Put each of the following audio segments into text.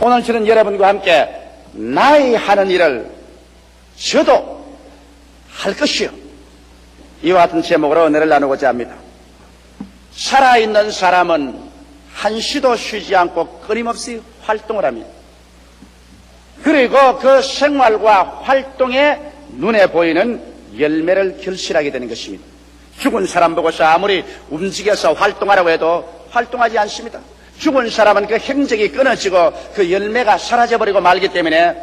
오늘 저는 여러분과 함께 나의 하는 일을 저도 할 것이요, 이와 같은 제목으로 은혜를 나누고자 합니다. 살아있는 사람은 한시도 쉬지 않고 끊임없이 활동을 합니다. 그리고 그 생활과 활동에 눈에 보이는 열매를 결실하게 되는 것입니다. 죽은 사람 보고서 아무리 움직여서 활동하라고 해도 활동하지 않습니다. 죽은 사람은 그 행적이 끊어지고 그 열매가 사라져버리고 말기 때문에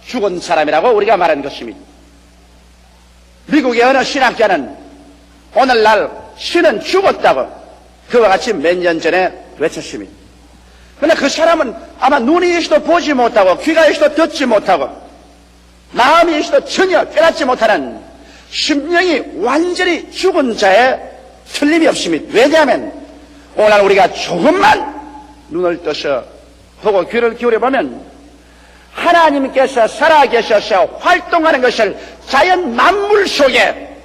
죽은 사람이라고 우리가 말하는 것입니다. 미국의 어느 신학자는 오늘날 신은 죽었다고 그와 같이 몇 년 전에 외쳤습니다. 그러나 그 사람은 아마 눈이 있어도 보지 못하고 귀가 있어도 듣지 못하고 마음이 있어도 전혀 깨닫지 못하는 심령이 완전히 죽은 자에 틀림이 없습니다. 왜냐하면 오늘 우리가 조금만 눈을 떠서 보고 귀를 기울여보면 하나님께서 살아계셔서 활동하는 것을 자연 만물 속에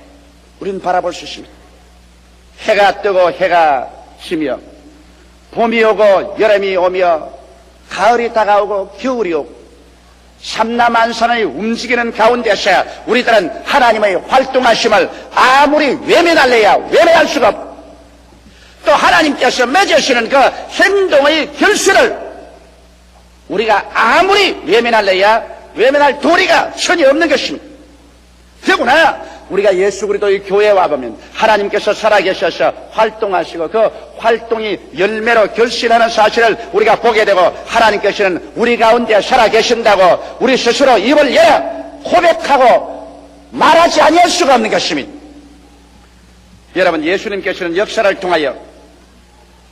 우리는 바라볼 수 있습니다. 해가 뜨고 해가 지며 봄이 오고 여름이 오며 가을이 다가오고 겨울이 오고 삼라만상의 움직이는 가운데서 우리들은 하나님의 활동하심을 아무리 외면할래야 외면할 수가 없고, 또 하나님께서 맺으시는 그 행동의 결실을 우리가 아무리 외면할래야 외면할 도리가 전혀 없는 것입니다. 더구나 우리가 예수 그리스도의 교회에 와보면 하나님께서 살아계셔서 활동하시고 그 활동이 열매로 결실하는 사실을 우리가 보게 되고, 하나님께서는 우리 가운데 살아계신다고 우리 스스로 입을 열어 고백하고 말하지 아니할 수가 없는 것입니다. 여러분, 예수님께서는 역사를 통하여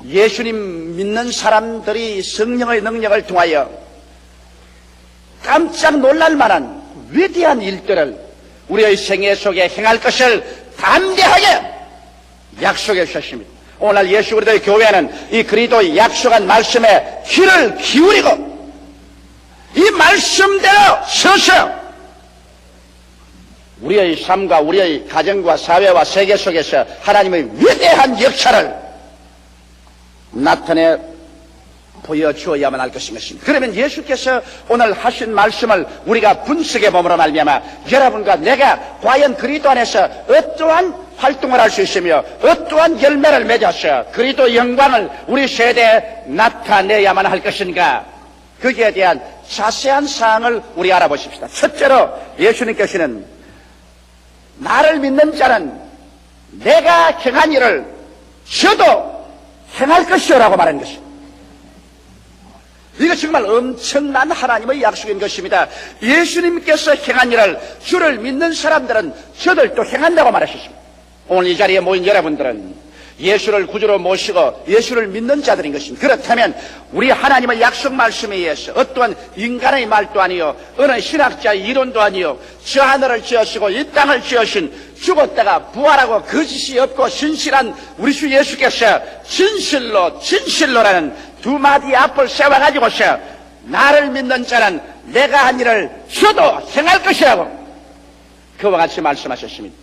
예수님 믿는 사람들이 성령의 능력을 통하여 깜짝 놀랄 만한 위대한 일들을 우리의 생애 속에 행할 것을 담대하게 약속해 주셨습니다. 오늘 예수 그리스도의 교회는 이 그리스도의 약속한 말씀에 귀를 기울이고 이 말씀대로 서서 우리의 삶과 우리의 가정과 사회와 세계 속에서 하나님의 위대한 역사를 나타내 보여주어야만 할 것입니다. 그러면 예수께서 오늘 하신 말씀을 우리가 분석해 봄으로 말미암아 여러분과 내가 과연 그리스도 안에서 어떠한 활동을 할 수 있으며 어떠한 열매를 맺어서 그리스도 영광을 우리 세대에 나타내야만 할 것인가, 거기에 대한 자세한 사항을 우리 알아보십시다. 첫째로 예수님께서는 나를 믿는 자는 내가 행한 일을 저도 행할 것이요라고 말한 것입니다. 이거 정말 엄청난 하나님의 약속인 것입니다. 예수님께서 행한 일을 주를 믿는 사람들은 저들도 행한다고 말하셨습니다. 오늘 이 자리에 모인 여러분들은 예수를 구주로 모시고 예수를 믿는 자들인 것입니다. 그렇다면 우리 하나님의 약속 말씀에 의해서 어떠한 인간의 말도 아니요 어느 신학자의 이론도 아니요 저 하늘을 지으시고 이 땅을 지으신 죽었다가 부활하고 거짓이 없고 신실한 우리 주 예수께서 진실로 진실로라는 두 마디 앞을 세워가지고서 나를 믿는 자는 내가 한 일을 저도 행할 것이라고 그와 같이 말씀하셨습니다.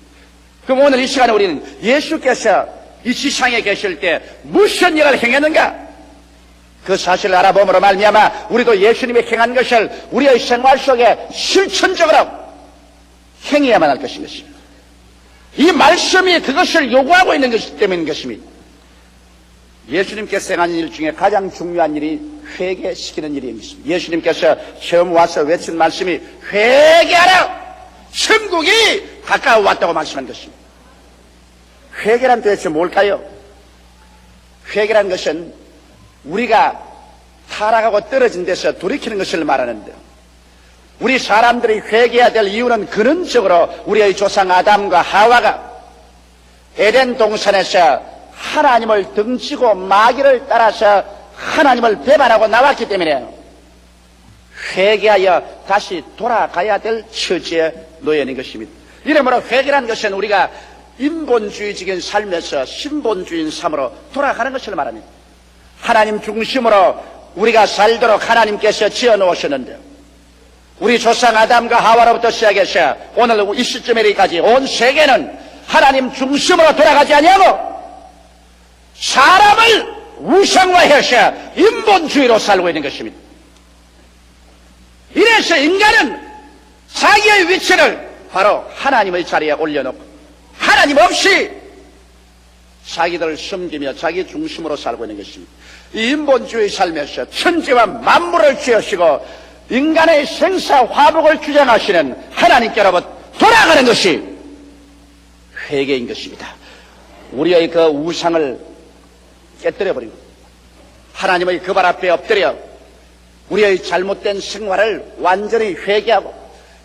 그럼 오늘 이 시간에 우리는 예수께서 이 지상에 계실 때 무슨 일을 행했는가, 그 사실을 알아봄으로 말미암아 우리도 예수님이 행한 것을 우리의 생활 속에 실천적으로 행해야만 할 것입니다. 이 말씀이 그것을 요구하고 있는 것이기 때문인 것입니다. 예수님께서 행한 일 중에 가장 중요한 일이 회개시키는 일입니다. 예수님께서 처음 와서 외친 말씀이 회개하라, 천국이 가까워 왔다고 말씀한 것입니다. 회개란 도대체 뭘까요? 회개란 것은 우리가 타락하고 떨어진 데서 돌이키는 것을 말하는데요, 우리 사람들이 회개해야 될 이유는 근원적으로 우리의 조상 아담과 하와가 에덴 동산에서 하나님을 등지고 마귀를 따라서 하나님을 배반하고 나왔기 때문에 회개하여 다시 돌아가야 될 처지에 놓여 있는 것입니다. 이러므로 회개라는 것은 우리가 인본주의적인 삶에서 신본주의인 삶으로 돌아가는 것을 말합니다. 하나님 중심으로 우리가 살도록 하나님께서 지어놓으셨는데 우리 조상 아담과 하와로부터 시작해서 오늘 이 시점에 이르기까지 온 세계는 하나님 중심으로 돌아가지 아니하고 사람을 우상화해서 인본주의로 살고 있는 것입니다. 그래서 인간은 자기의 위치를 바로 하나님의 자리에 올려놓고 하나님 없이 자기들을 섬기며 자기 중심으로 살고 있는 것입니다. 이 인본주의 삶에서 천지와 만물을 지으시고 인간의 생사 화복을 주장하시는 하나님께로부터 돌아가는 것이 회개인 것입니다. 우리의 그 우상을 깨뜨려버리고 하나님의 그 발 앞에 엎드려 우리의 잘못된 생활을 완전히 회개하고,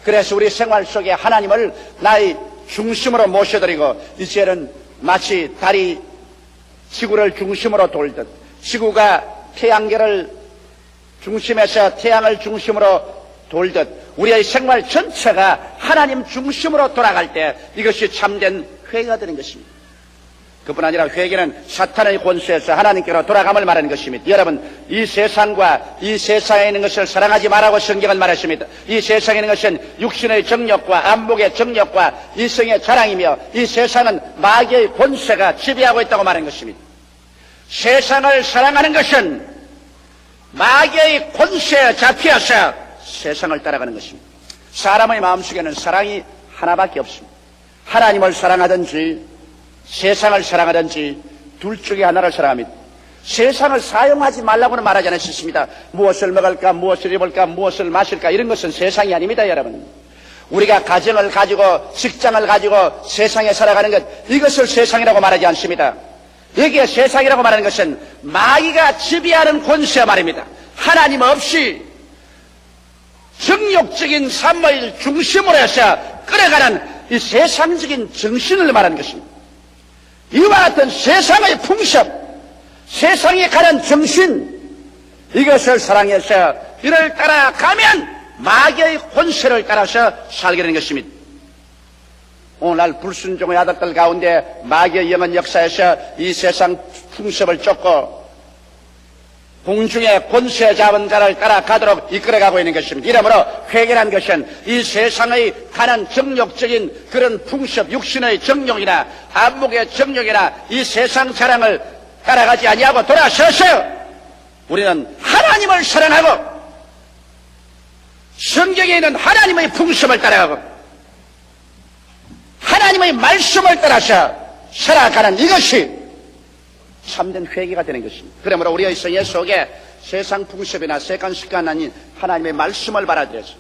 그래서 우리 생활 속에 하나님을 나의 중심으로 모셔드리고, 이제는 마치 달이 지구를 중심으로 돌듯 지구가 태양계를 중심에서 태양을 중심으로 돌듯 우리의 생활 전체가 하나님 중심으로 돌아갈 때 이것이 참된 회개가 되는 것입니다. 그뿐 아니라 회개는 사탄의 권세에서 하나님께로 돌아감을 말하는 것입니다. 여러분, 이 세상과 이 세상에 있는 것을 사랑하지 말라고 성경은 말했습니다. 이 세상에 있는 것은 육신의 정욕과 안목의 정욕과 이성의 자랑이며 이 세상은 마귀의 권세가 지배하고 있다고 말하는 것입니다. 세상을 사랑하는 것은 마귀의 권세에 잡혀서 세상을 따라가는 것입니다. 사람의 마음속에는 사랑이 하나밖에 없습니다. 하나님을 사랑하든지 세상을 사랑하든지 둘 중에 하나를 사랑합니다. 세상을 사용하지 말라고는 말하지 않았습니다. 무엇을 먹을까, 무엇을 입을까, 무엇을 마실까, 이런 것은 세상이 아닙니다, 여러분. 우리가 가정을 가지고 직장을 가지고 세상에 살아가는 것, 이것을 세상이라고 말하지 않습니다. 여기에 세상이라고 말하는 것은 마귀가 지배하는 권세 말입니다. 하나님 없이 정욕적인 삶의 중심으로 해서 끌어가는 이 세상적인 정신을 말하는 것입니다. 이와 같은 세상의 풍습, 세상에 가는 정신, 이것을 사랑해서 이를 따라가면 마귀의 권세를 따라서 살게 되는 것입니다. 오늘날 불순종의 아들들 가운데 마귀의 영은 역사에서 이 세상 풍습을 쫓고 공중의 권세 잡은 자를 따라가도록 이끌어가고 있는 것입니다. 이러므로 회개란 것은 이 세상의 가는 정욕적인 그런 풍습, 육신의 정욕이나 안목의 정욕이나 이 세상 사랑을 따라가지 아니하고 돌아서서 우리는 하나님을 사랑하고 성경에 있는 하나님의 풍습을 따라가고 하나님의 말씀을 따라서 살아가는 이것이 참된 회개가 되는 것입니다. 그러므로 우리의 생애 속에 세상 풍습이나 세간 습관 아닌 하나님의 말씀을 받아들여서,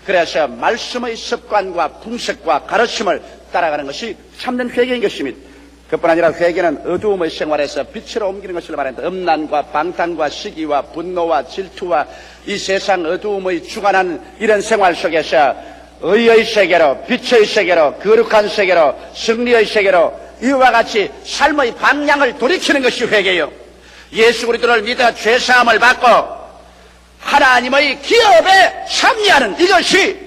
그래서 말씀의 습관과 풍습과 가르침을 따라가는 것이 참된 회개인 것입니다. 그뿐 아니라 회개는 어두움의 생활에서 빛으로 옮기는 것을 말합니다. 음란과 방탕과 시기와 분노와 질투와 이 세상 어두움의 주관하는 이런 생활 속에서 의의 세계로, 빛의 세계로, 거룩한 세계로, 승리의 세계로 이와 같이 삶의 방향을 돌이키는 것이 회개요. 예수 그리스도를 믿어 죄사함을 받고 하나님의 기업에 참여하는 이것이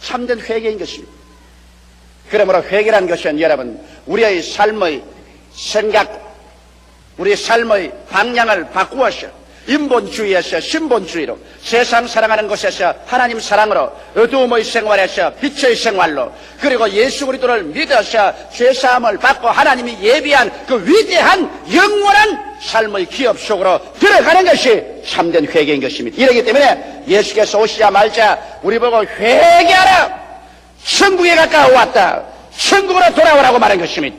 참된 회개인 것입니다. 그러므로 회개라는 것은 여러분, 우리의 삶의 생각, 우리의 삶의 방향을 바꾸어서 인본주의에서 신본주의로, 세상 사랑하는 곳에서 하나님 사랑으로, 어두움의 생활에서 빛의 생활로, 그리고 예수 그리스도를 믿어서 죄사함을 받고 하나님이 예비한 그 위대한 영원한 삶의 기업 속으로 들어가는 것이 참된 회개인 것입니다. 이러기 때문에 예수께서 오시자마자 우리 보고 회개하라, 천국에 가까워 왔다, 천국으로 돌아오라고 말한 것입니다.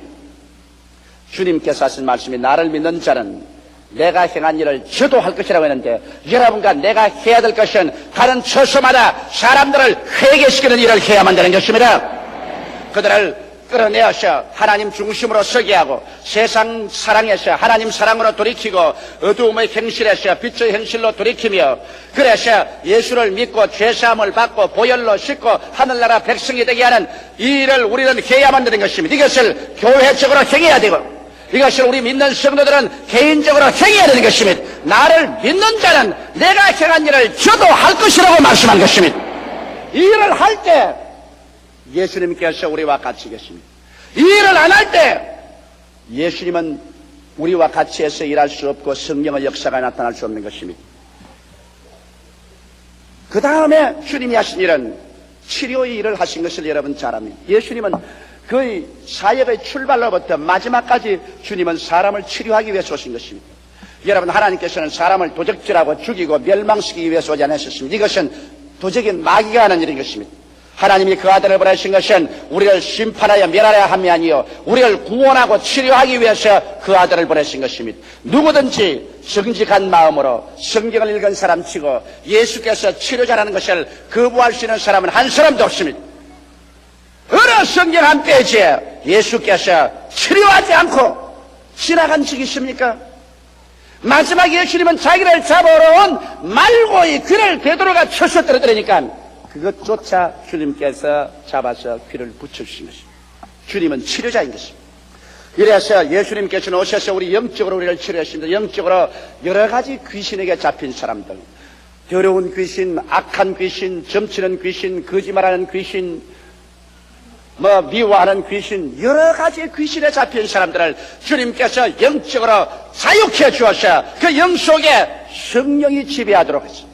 주님께서 하신 말씀이 나를 믿는 자는 내가 행한 일을 저도 할 것이라고 했는데, 여러분과 내가 해야 될 것은 가는 처소마다 사람들을 회개시키는 일을 해야만 되는 것입니다. 그들을 끌어내어서 하나님 중심으로 서게 하고 세상 사랑에서 하나님 사랑으로 돌이키고 어두움의 행실에서 빛의 행실로 돌이키며, 그래서 예수를 믿고 죄사함을 받고 보혈로 씻고 하늘나라 백성이 되게 하는 이 일을 우리는 해야만 되는 것입니다. 이것을 교회적으로 행해야 되고 이것을 우리 믿는 성도들은 개인적으로 행해야 되는 것입니다. 나를 믿는 자는 내가 행한 일을 저도 할 것이라고 말씀한 것입니다. 이 일을 할 때 예수님께서 우리와 같이 계십니다. 이 일을 안 할 때 예수님은 우리와 같이 해서 일할 수 없고 성령의 역사가 나타날 수 없는 것입니다. 그 다음에 주님이 하신 일은 치료의 일을 하신 것을 여러분 잘 압니다. 예수님은 그의 사역의 출발로부터 마지막까지 주님은 사람을 치료하기 위해서 오신 것입니다. 여러분, 하나님께서는 사람을 도적질하고 죽이고 멸망시키기 위해서 오지 않으셨습니다. 이것은 도적인 마귀가 하는 일인 것입니다. 하나님이 그 아들을 보내신 것은 우리를 심판하여 멸하려 함이 아니요 우리를 구원하고 치료하기 위해서 그 아들을 보내신 것입니다. 누구든지 정직한 마음으로 성경을 읽은 사람치고 예수께서 치료자라는 것을 거부할 수 있는 사람은 한 사람도 없습니다. 어느 성경 한 페이지에 예수께서 치료하지 않고 지나간 적이 있습니까? 마지막 예수님은 자기를 잡아오러 온 말고의 귀를 베드로가 쳐서 떨어뜨리니까 그것조차 주님께서 잡아서 귀를 붙여주신 것입니다. 주님은 치료자인 것입니다. 이래서 예수님께서는 오셔서 우리 영적으로 우리를 치료하십니다. 영적으로 여러 가지 귀신에게 잡힌 사람들, 더러운 귀신, 악한 귀신, 점치는 귀신, 거짓말하는 귀신, 미워하는 귀신, 여러 가지 귀신에 잡힌 사람들을 주님께서 영적으로 자유케 주어서 그 영 속에 성령이 지배하도록 하십니다.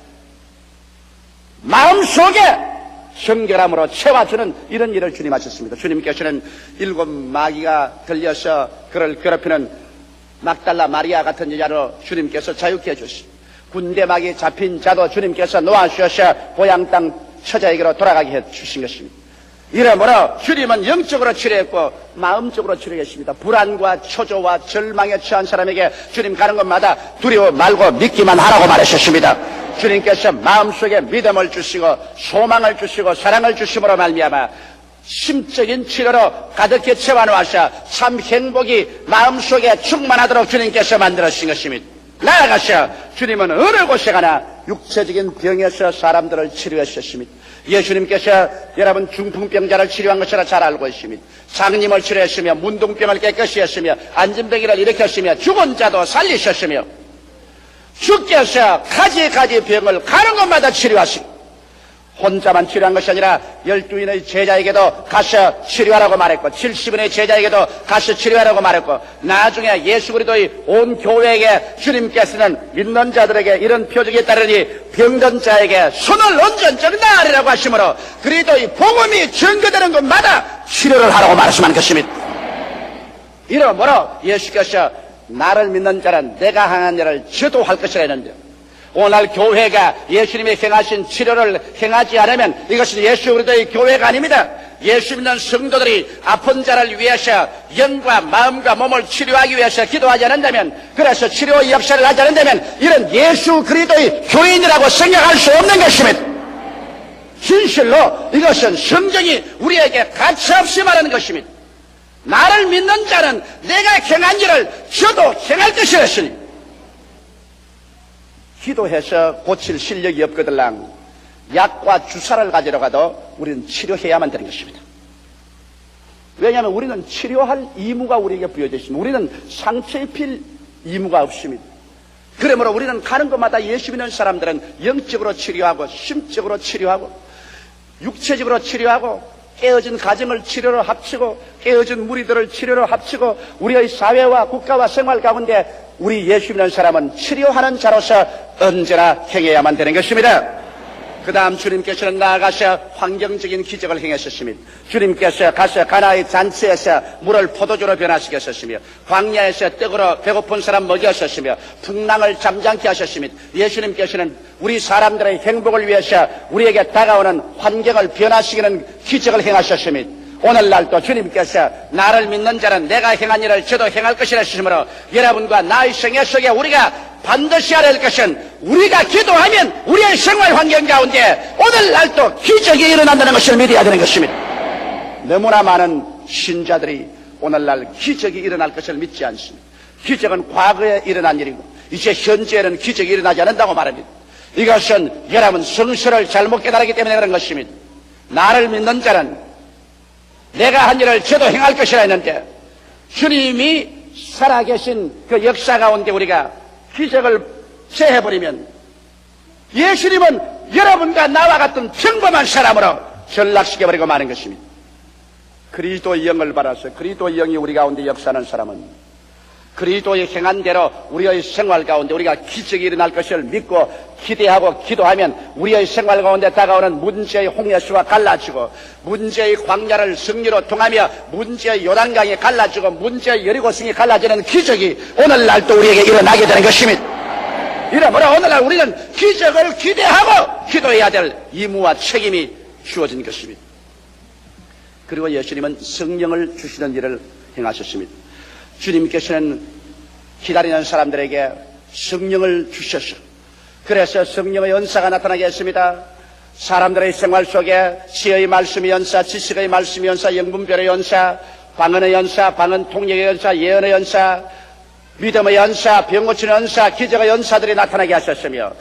마음속에 성결함으로 채워주는 이런 일을 주님 하셨습니다. 주님께서는 7 마귀가 들려서 그를 괴롭히는 막달라 마리아 같은 여자로 주님께서 자유케 해주십니다. 군대 마귀 잡힌 자도 주님께서 놓아주셔서 고향 땅 처자에게로 돌아가게 해주신 것입니다. 이러므로 주님은 영적으로 치료했고 마음적으로 치료했습니다. 불안과 초조와 절망에 처한 사람에게 주님 가는 곳마다 두려워 말고 믿기만 하라고 말하셨습니다. 주님께서 마음속에 믿음을 주시고 소망을 주시고 사랑을 주심으로 말미암아 심적인 치료로 가득히 채워놓으셔 참 행복이 마음속에 충만하도록 주님께서 만들어주신 것입니다. 나아가셔 주님은 어느 곳에 가나 육체적인 병에서 사람들을 치료하셨습니다. 예수님께서 여러분 중풍병자를 치료한 것이라 잘 알고 있습니다. 장님을 치료했으며 문둥병을 깨끗이 했으며 안진병이를 일으켰으며 죽은 자도 살리셨으며 주께서 가지 병을 가는 곳마다 치료하시고 혼자만 치료한 것이 아니라 12인의 제자에게도 가서 치료하라고 말했고 70인의 제자에게도 가서 치료하라고 말했고 나중에 예수 그리스도의 온 교회에게 주님께서는 믿는 자들에게 이런 표적이 따르니 병든 자에게 손을 얹은 적 나으리라고 하시므로 그리스도의 복음이 증거되는 곳마다 치료를 하라고 말씀한 것입니다. 이러므로 예수께서 나를 믿는 자는 내가 행한 일을 저도 할 것이라 했는데 오늘 교회가 예수님이 행하신 치료를 행하지 않으면 이것은 예수 그리스도의 교회가 아닙니다. 예수 믿는 성도들이 아픈 자를 위해서 영과 마음과 몸을 치료하기 위해서 기도하지 않는다면 그래서 치료 역사를 하지 않는다면 이런 예수 그리스도의 교인이라고 생각할 수 없는 것입니다. 진실로 이것은 성경이 우리에게 가차없이 말하는 것입니다. 나를 믿는 자는 내가 행한 일을 저도 행할 것이라 했으니 기도해서 고칠 실력이 없거들랑 약과 주사를 가지러 가도 우리는 치료해야만 되는 것입니다. 왜냐하면 우리는 치료할 의무가 우리에게 부여되어 있습니다. 우리는 상처 입힐 의무가 없습니다. 그러므로 우리는 가는 곳마다 예수 믿는 사람들은 영적으로 치료하고 심적으로 치료하고 육체적으로 치료하고 깨어진 가정을 치료로 합치고 깨어진 무리들을 치료로 합치고 우리의 사회와 국가와 생활 가운데 우리 예수 믿는 사람은 치료하는 자로서 언제나 행해야만 되는 것입니다. 그 다음 주님께서는 나아가서 환경적인 기적을 행하셨습니다. 주님께서 가서 가나의 잔치에서 물을 포도주로 변화시켰었으며 광야에서 떡으로 배고픈 사람 먹였었으며 풍랑을 잠잠케 하셨습니다. 예수님께서는 우리 사람들의 행복을 위해서 우리에게 다가오는 환경을 변화시키는 기적을 행하셨습니다. 오늘날도 주님께서 나를 믿는 자는 내가 행한 일을 저도 행할 것이라 하시므로 여러분과 나의 생애 속에 우리가 반드시 알아야 할 것은 우리가 기도하면 우리의 생활 환경 가운데 오늘날도 기적이 일어난다는 것을 믿어야 되는 것입니다. 너무나 많은 신자들이 오늘날 기적이 일어날 것을 믿지 않습니다. 기적은 과거에 일어난 일이고 이제 현재에는 기적이 일어나지 않는다고 말합니다. 이것은 여러분 성서를 잘못 깨달았기 때문에 그런 것입니다. 나를 믿는 자는 내가 한 일을 저도 행할 것이라 했는데 주님이 살아계신 그 역사 가운데 우리가 기적을 제해버리면 예수님은 여러분과 나와 같은 평범한 사람으로 전락시켜버리고 마는 것입니다. 그리스도의 영을 받아서 그리스도의 영이 우리 가운데 역사하는 사람은 그리스도의 행한 대로 우리의 생활 가운데 우리가 기적이 일어날 것을 믿고 기대하고 기도하면 우리의 생활 가운데 다가오는 문제의 홍해수와 갈라지고 문제의 광야를 승리로 통하며 문제의 요단강이 갈라지고 문제의 여리고성이 갈라지는 기적이 오늘날도 우리에게 일어나게 되는 것입니다. 이러므로 오늘날 우리는 기적을 기대하고 기도해야 될 의무와 책임이 주어진 것입니다. 그리고 예수님은 성령을 주시는 일을 행하셨습니다. 주님께서는 기다리는 사람들에게 성령을 주셔서 그래서 성령의 은사가 나타나게 했습니다. 사람들의 생활 속에 지혜의 말씀의 연사, 지식의 말씀의 연사, 영분별의 연사, 방언의 연사, 방언 통역의 연사, 예언의 연사, 믿음의 연사, 병 고치는 연사, 기적의 연사들이 나타나게 하셨으며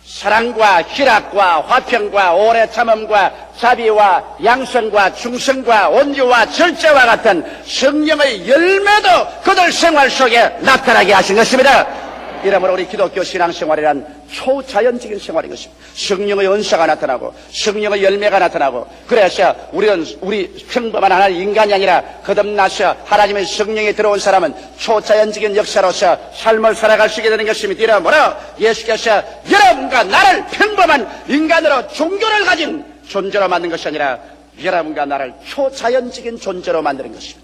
사랑과 희락과 화평과 오래 참음과 자비와 양선과 충성과 온유와 절제와 같은 성령의 열매도 그들 생활 속에 나타나게 하신 것입니다. 이러므로 우리 기독교 신앙생활이란 초자연적인 생활인 것입니다. 성령의 은사가 나타나고 성령의 열매가 나타나고 그래서 우리 평범한 하나의 인간이 아니라 거듭나서 하나님의 성령이 들어온 사람은 초자연적인 역사로서 삶을 살아갈 수 있게 되는 것입니다. 이러므로 예수께서 여러분과 나를 평범한 인간으로 종교를 가진 존재로 만든 것이 아니라 여러분과 나를 초자연적인 존재로 만드는 것입니다.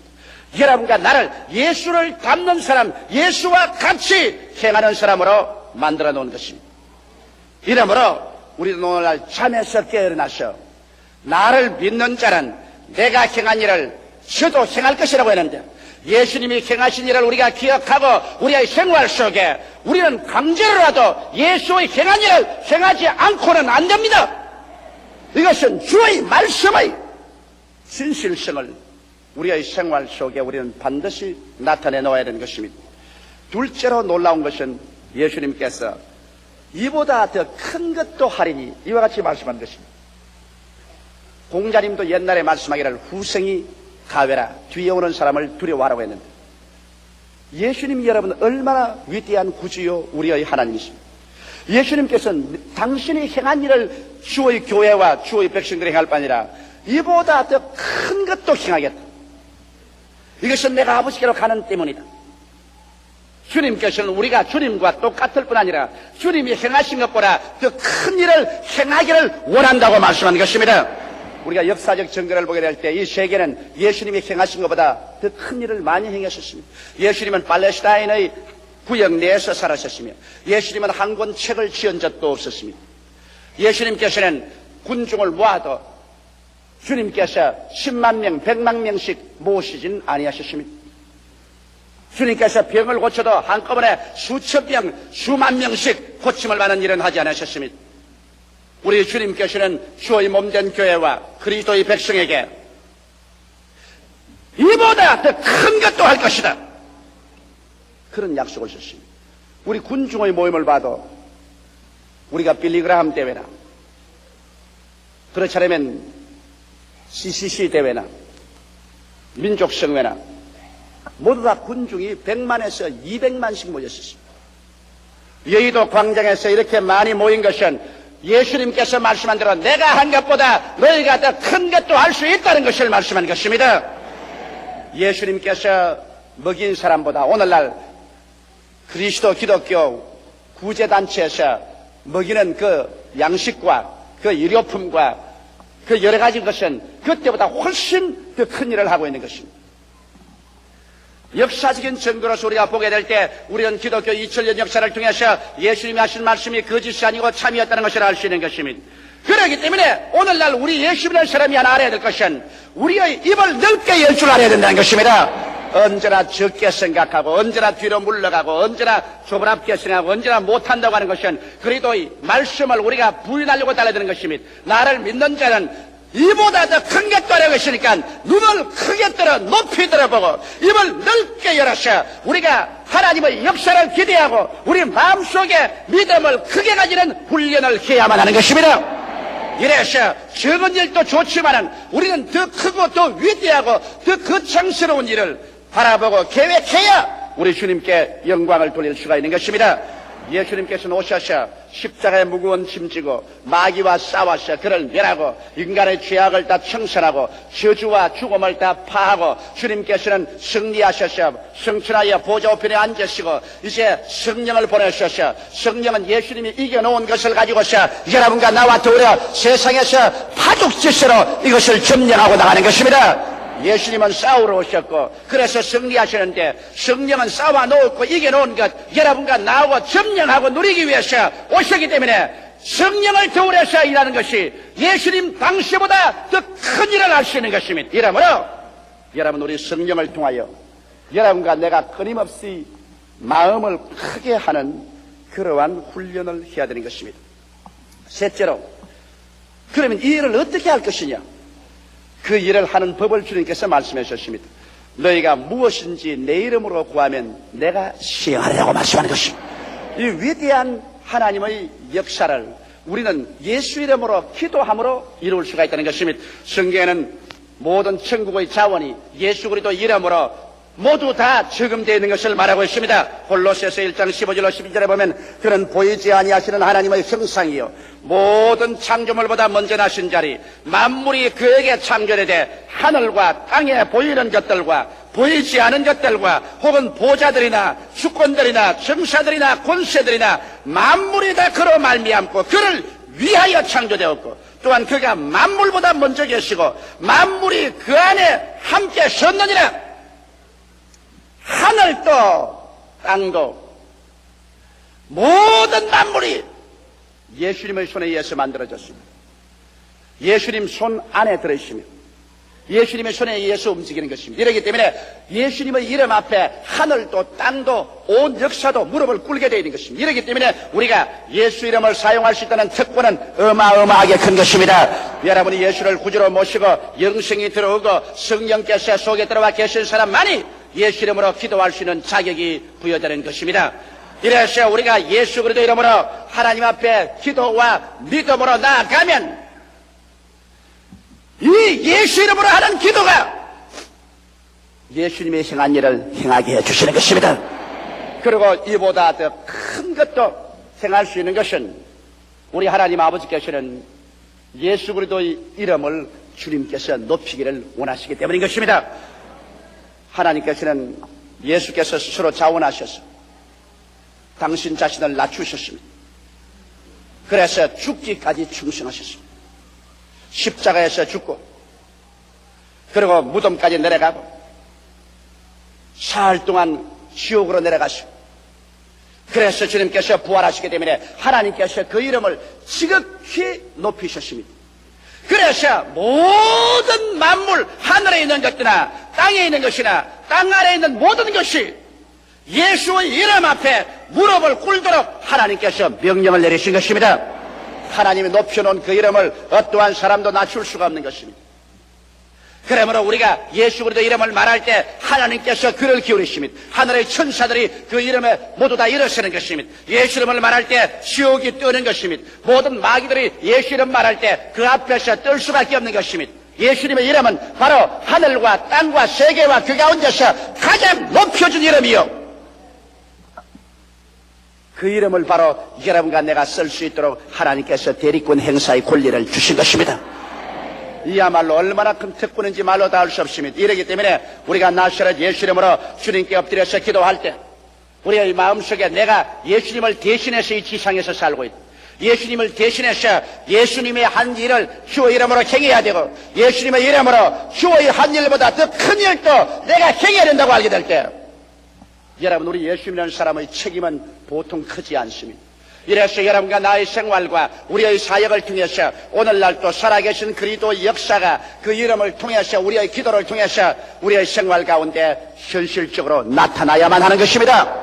여러분과 나를 예수를 닮는 사람, 예수와 같이 행하는 사람으로 만들어 놓은 것입니다. 이러므로 우리도 오늘날 잠에서 깨어나서 나를 믿는 자는 내가 행한 일을 저도 행할 것이라고 했는데 예수님이 행하신 일을 우리가 기억하고 우리의 생활 속에 우리는 강제로라도 예수의 행한 일을 행하지 않고는 안 됩니다. 이것은 주의 말씀의 진실성을 우리의 생활 속에 우리는 반드시 나타내 놓아야 되는 것입니다. 둘째로 놀라운 것은 예수님께서 이보다 더 큰 것도 하리니 이와 같이 말씀한 것입니다. 공자님도 옛날에 말씀하기를 후생이 가외라 뒤에 오는 사람을 두려워하라고 했는데 예수님이 여러분 얼마나 위대한 구주요 우리의 하나님이십니다. 예수님께서는 당신이 행한 일을 주의 교회와 주의 백성들이 행할 뿐 아니라 이보다 더 큰 것도 행하겠다. 이것은 내가 아버지께로 가는 때문이다. 주님께서는 우리가 주님과 똑같을 뿐 아니라 주님이 행하신 것보다 더 큰 일을 행하기를 원한다고 말씀하는 것입니다. 우리가 역사적 증거를 보게 될 때 이 세계는 예수님이 행하신 것보다 더 큰 일을 많이 행하셨습니다. 예수님은 팔레스타인의 구역 내에서 살아셨으며 예수님은 한 권 책을 지은 적도 없었습니다. 예수님께서는 군중을 모아도 주님께서 10만 명, 100만 명씩 모시진 아니하셨습니다. 주님께서 병을 고쳐도 한꺼번에 수천 명, 수만 명씩 고침을 받는 일은 하지 않으셨습니다. 우리 주님께서는 주의 몸된 교회와 그리스도의 백성에게 이보다 더 큰 것도 할 것이다. 그런 약속을 주셨습니다. 우리 군중의 모임을 봐도 우리가 빌리그라함 대회나 그렇지 않으면 CCC 대회나 민족성회나 모두 다 군중이 100만에서 200만씩 모였습니다. 여의도 광장에서 이렇게 많이 모인 것은 예수님께서 말씀한 대로 내가 한 것보다 너희가 더 큰 것도 할 수 있다는 것을 말씀한 것입니다. 예수님께서 먹인 사람보다 오늘날 그리스도 기독교 구제단체에서 먹이는 그 양식과 그 의료품과 그 여러 가지 것은 그때보다 훨씬 더 큰 일을 하고 있는 것입니다. 역사적인 증거로서 우리가 보게 될 때 우리는 기독교 2000년 역사를 통해서 예수님이 하신 말씀이 거짓이 아니고 참이었다는 것을 알 수 있는 것입니다. 그렇기 때문에 오늘날 우리 예수 믿는 사람이 하나 알아야 될 것은 우리의 입을 넓게 열 줄 알아야 된다는 것입니다. 언제나 적게 생각하고 언제나 뒤로 물러가고 언제나 조그맣게 생각하고 언제나 못한다고 하는 것은 그리스도의 말씀을 우리가 부인하려고 달려드는 것입니다. 나를 믿는 자는 이보다 더 큰 것도 하려고 했으니까 눈을 크게 들어 높이 들어보고 입을 넓게 열어서 우리가 하나님의 역사를 기대하고 우리 마음속에 믿음을 크게 가지는 훈련을 해야만 하는 것입니다. 이래서 적은 일도 좋지만은 우리는 더 크고 더 위대하고 더 거창스러운 일을 바라보고 계획해야 우리 주님께 영광을 돌릴 수가 있는 것입니다. 예수님께서는 오셔서 십자가의 무거운 짐 지고 마귀와 싸워서 그를 멸하고 인간의 죄악을 다 청산하고 저주와 죽음을 다 파하고 주님께서는 승리하셔서 성천하여 보좌 우편에 앉으시고 이제 성령을 보내셔서 성령은 예수님이 이겨놓은 것을 가지고서 여러분과 나와 더불어 세상에서 파죽지세로 이것을 점령하고 나가는 것입니다. 예수님은 싸우러 오셨고, 그래서 승리하시는데, 성령은 싸워놓고 이겨놓은 것, 여러분과 나하고 점령하고 누리기 위해서 오셨기 때문에 성령을 겨울에서 일하는 것이 예수님 당시보다 더 큰 일을 할 수 있는 것입니다. 이러므로 여러분, 우리 성령을 통하여 여러분과 내가 끊임없이 마음을 크게 하는 그러한 훈련을 해야 되는 것입니다. 셋째로, 그러면 이 일을 어떻게 할 것이냐? 그 일을 하는 법을 주님께서 말씀해 주셨습니다. 너희가 무엇인지 내 이름으로 구하면 내가 시행하리라고 말씀하는 것입니다. 이 위대한 하나님의 역사를 우리는 예수 이름으로 기도함으로 이룰 수가 있다는 것입니다. 성경에는 모든 천국의 자원이 예수 그리스도 이름으로 모두 다 저금되어 있는 것을 말하고 있습니다. 골로새서 1장 15절로 12절에 보면 그는 보이지 아니하시는 하나님의 형상이요 모든 창조물보다 먼저 나신 자리, 만물이 그에게 창조되되 하늘과 땅에 보이는 것들과 보이지 않은 것들과 혹은 보좌들이나 주권들이나 정사들이나 권세들이나 만물이 다 그로 말미암고 그를 위하여 창조되었고, 또한 그가 만물보다 먼저 계시고 만물이 그 안에 함께 섰느니라. 하늘도 땅도 모든 만물이 예수님의 손에 의해서 만들어졌습니다. 예수님 손 안에 들어있습니다. 예수님의 손에 의해서 움직이는 것입니다. 이렇기 때문에 예수님의 이름 앞에 하늘도 땅도 온 역사도 무릎을 꿇게 되어 있는 것입니다. 이렇기 때문에 우리가 예수 이름을 사용할 수 있다는 특권은 어마어마하게 큰 것입니다. 여러분이 예수를 구주로 모시고 영생이 들어오고 성령께서 속에 들어와 계신 사람만이 예수 이름으로 기도할 수 있는 자격이 부여되는 것입니다. 이래서 우리가 예수 그리스도 이름으로 하나님 앞에 기도와 믿음으로 나아가면 이 예수 이름으로 하는 기도가 예수님의 행한 일을 행하게 해주시는 것입니다. 그리고 이보다 더 큰 것도 행할 수 있는 것은 우리 하나님 아버지께서는 예수 그리스도의 이름을 주님께서 높이기를 원하시기 때문인 것입니다. 하나님께서는 예수께서 스스로 자원하셔서 당신 자신을 낮추셨습니다. 그래서 죽기까지 충성하셨습니다. 십자가에서 죽고 그리고 무덤까지 내려가고 사흘 동안 지옥으로 내려가시고, 그래서 주님께서 부활하시기 때문에 하나님께서 그 이름을 지극히 높이셨습니다. 그래서 모든 만물, 하늘에 있는 것이나 땅에 있는 것이나 땅 아래에 있는 모든 것이 예수의 이름 앞에 무릎을 꿇도록 하나님께서 명령을 내리신 것입니다. 하나님이 높여놓은 그 이름을 어떠한 사람도 낮출 수가 없는 것입니다. 그러므로 우리가 예수 그리스도 이름을 말할 때 하나님께서 귀를 기울이십니다. 하늘의 천사들이 그 이름에 모두 다 일어서는 것입니다. 예수 이름을 말할 때 지옥이 뜨는 것입니다. 모든 마귀들이 예수 이름 말할 때 그 앞에서 뜰 수밖에 없는 것입니다. 예수님의 이름은 바로 하늘과 땅과 세계와 그 가운데서 가장 높여준 이름이요, 그 이름을 바로 여러분과 내가 쓸 수 있도록 하나님께서 대리권 행사의 권리를 주신 것입니다. 이야말로 얼마나 큰 특권인지 말로 다 할 수 없습니다. 이러기 때문에 우리가 나사렛 예수 이름으로 주님께 엎드려서 기도할 때 우리의 마음속에 내가 예수님을 대신해서 이 지상에서 살고 있다, 예수님을 대신해서 예수님의 한 일을 주의 이름으로 행해야 되고 예수님의 이름으로 주의 한 일보다 더 큰 일도 내가 행해야 된다고 알게 될 때, 여러분, 우리 예수님이라는 사람의 책임은 보통 크지 않습니다. 이래서 여러분과 나의 생활과 우리의 사역을 통해서 오늘날 또 살아계신 그리스도의 역사가 그 이름을 통해서 우리의 기도를 통해서 우리의 생활 가운데 현실적으로 나타나야만 하는 것입니다.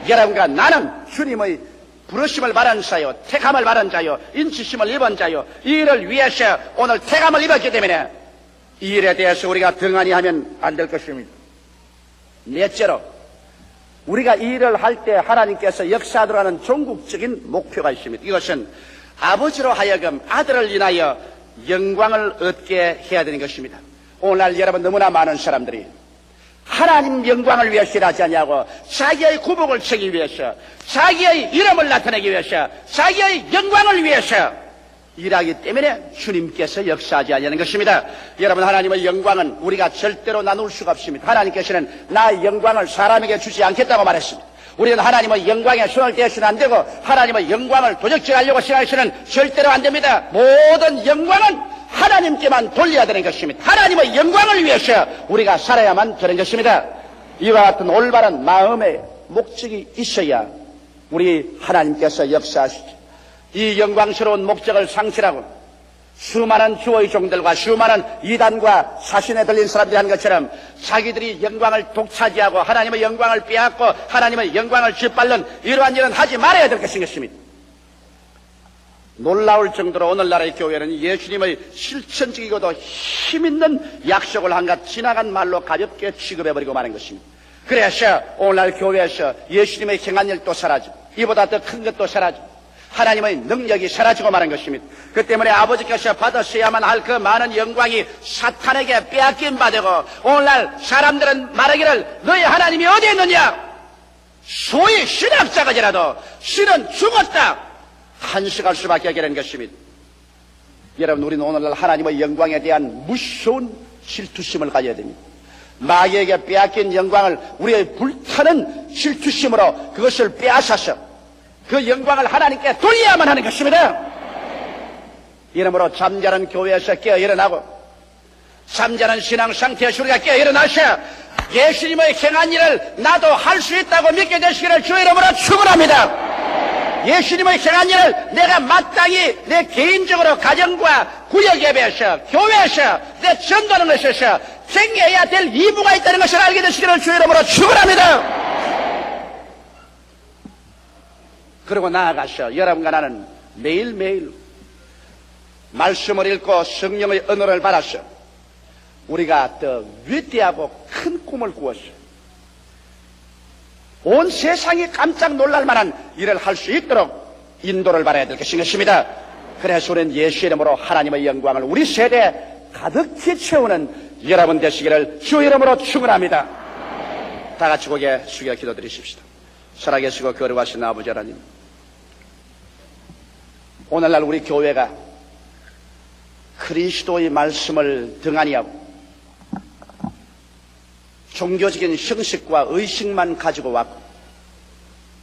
여러분과 나는 주님의 부르심을 받은 자요, 택함을 받은 자요, 인치심을 입은 자요, 이 일을 위해서 오늘 택함을 입었기 때문에 이 일에 대해서 우리가 등한히 하면 안 될 것입니다. 넷째로, 우리가 이 일을 할 때 하나님께서 역사하도록 하는 종국적인 목표가 있습니다. 이것은 아버지로 하여금 아들을 인하여 영광을 얻게 해야 되는 것입니다. 오늘날 여러분, 너무나 많은 사람들이 하나님 영광을 위해서 일하지 않냐고 자기의 구복을 채기 위해서, 자기의 이름을 나타내기 위해서, 자기의 영광을 위해서 일하기 때문에 주님께서 역사하지 않냐는 것입니다. 여러분, 하나님의 영광은 우리가 절대로 나눌 수가 없습니다. 하나님께서는 나의 영광을 사람에게 주지 않겠다고 말했습니다. 우리는 하나님의 영광에 손을 대서는 안 되고 하나님의 영광을 도적질하려고 생각해서는 절대로 안 됩니다. 모든 영광은 하나님께만 돌려야 되는 것입니다. 하나님의 영광을 위해서 우리가 살아야만 되는 것입니다. 이와 같은 올바른 마음의 목적이 있어야 우리 하나님께서 역사하시죠. 이 영광스러운 목적을 상실하고 수많은 주의 종들과 수많은 이단과 사신에 들린 사람들이 한 것처럼 자기들이 영광을 독차지하고 하나님의 영광을 빼앗고 하나님의 영광을 짓밟는 이러한 일은 하지 말아야 될 것입니다. 놀라울 정도로 오늘날의 교회는 예수님의 실천적이고도 힘있는 약속을 한갓 지나간 말로 가볍게 취급해버리고 마는 것입니다. 그래서 오늘날 교회에서 예수님의 행한 일도 사라지고 이보다 더 큰 것도 사라지고 하나님의 능력이 사라지고 마는 것입니다. 그 때문에 아버지께서 받으셔야만 할 그 많은 영광이 사탄에게 빼앗긴 바 되고 오늘날 사람들은 말하기를 너희 하나님이 어디에 있느냐? 소위 신학자가지라도 신은 죽었다 한식할 수밖에 없게 된 것입니다. 여러분, 우리는 오늘날 하나님의 영광에 대한 무서운 질투심을 가져야 됩니다. 마귀에게 빼앗긴 영광을 우리의 불타는 질투심으로 그것을 빼앗아서 그 영광을 하나님께 돌려야만 하는 것입니다. 이러므로 잠자는 교회에서 깨어 일어나고 잠자는 신앙 상태에서 우리가 깨어 일어나서 예수님의 행한 일을 나도 할 수 있다고 믿게 되시기를 주의 이름으로 축원합니다. 예수님의 행한 일을 내가 마땅히 내 개인적으로 가정과 구역 예배에서 교회에서 내 전도하는 것에서 생겨야 될 이유가 있다는 것을 알게 되시기를 주의 이름으로 축원합니다. 그리고 나아가서 여러분과 나는 매일매일 말씀을 읽고 성령의 언어를 받아서 우리가 더 위대하고 큰 꿈을 꾸어서 온 세상이 깜짝 놀랄 만한 일을 할 수 있도록 인도를 받아야 될 것입니다. 그래서 우리는 예수 이름으로 하나님의 영광을 우리 세대에 가득히 채우는 여러분 되시기를 주 이름으로 축원합니다. 다 같이 고개 숙여 기도드리십시다. 살아계시고 거룩하신 아버지 하나님, 오늘날 우리 교회가 그리스도의 말씀을 등한히 하고 종교적인 형식과 의식만 가지고 왔고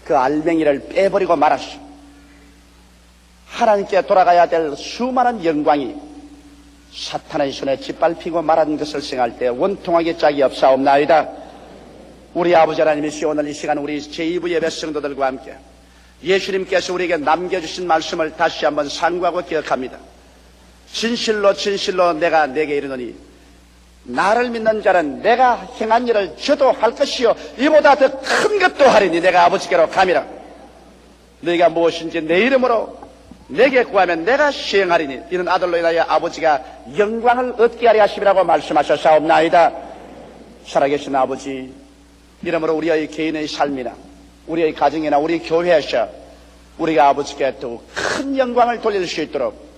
그 알맹이를 빼버리고 말았어. 하나님께 돌아가야 될 수많은 영광이 사탄의 손에 짓밟히고 말한 것을 생각할 때 원통하게 짝이 없사옵나이다. 우리 아버지 하나님이시 오늘 이 시간 우리 제2부 예배 성도들과 함께 예수님께서 우리에게 남겨주신 말씀을 다시 한번 상고하고 기억합니다. 진실로 진실로 내가 내게 이르노니 나를 믿는 자는 내가 행한 일을 저도 할 것이요 이보다 더 큰 것도 하리니 내가 아버지께로 감이라. 너희가 무엇인지 내 이름으로 내게 구하면 내가 시행하리니 이는 아들로 인하여 아버지가 영광을 얻게 하려 하심이라고 말씀하셨사옵나이다. 살아계신 아버지, 이러므로 우리의 개인의 삶이나 우리의 가정이나 우리 교회에서 우리가 아버지께 더 큰 영광을 돌릴 수 있도록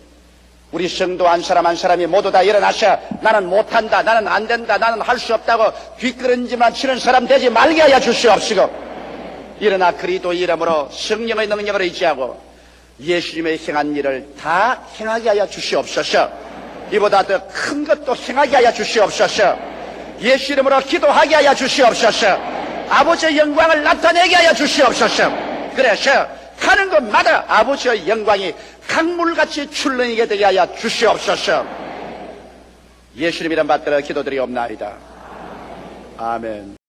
우리 성도 한 사람 한 사람이 모두 다 일어나서 나는 못한다, 나는 안 된다, 나는 할 수 없다고 뒷걸음질만 치는 사람 되지 말게 하여 주시옵시고, 일어나 그리스도 이름으로 성령의 능력을 의지하고 예수님의 행한 일을 다 행하게 하여 주시옵소서. 이보다 더 큰 것도 행하게 하여 주시옵소서. 예수 이름으로 기도하게 하여 주시옵소서. 아버지의 영광을 나타내게 하여 주시옵소서. 그래서 하는 것마다 아버지의 영광이 강물같이 출렁이게 되게 하여 주시옵소서. 예수님 이름 받들어 기도드리옵나이다. 아멘.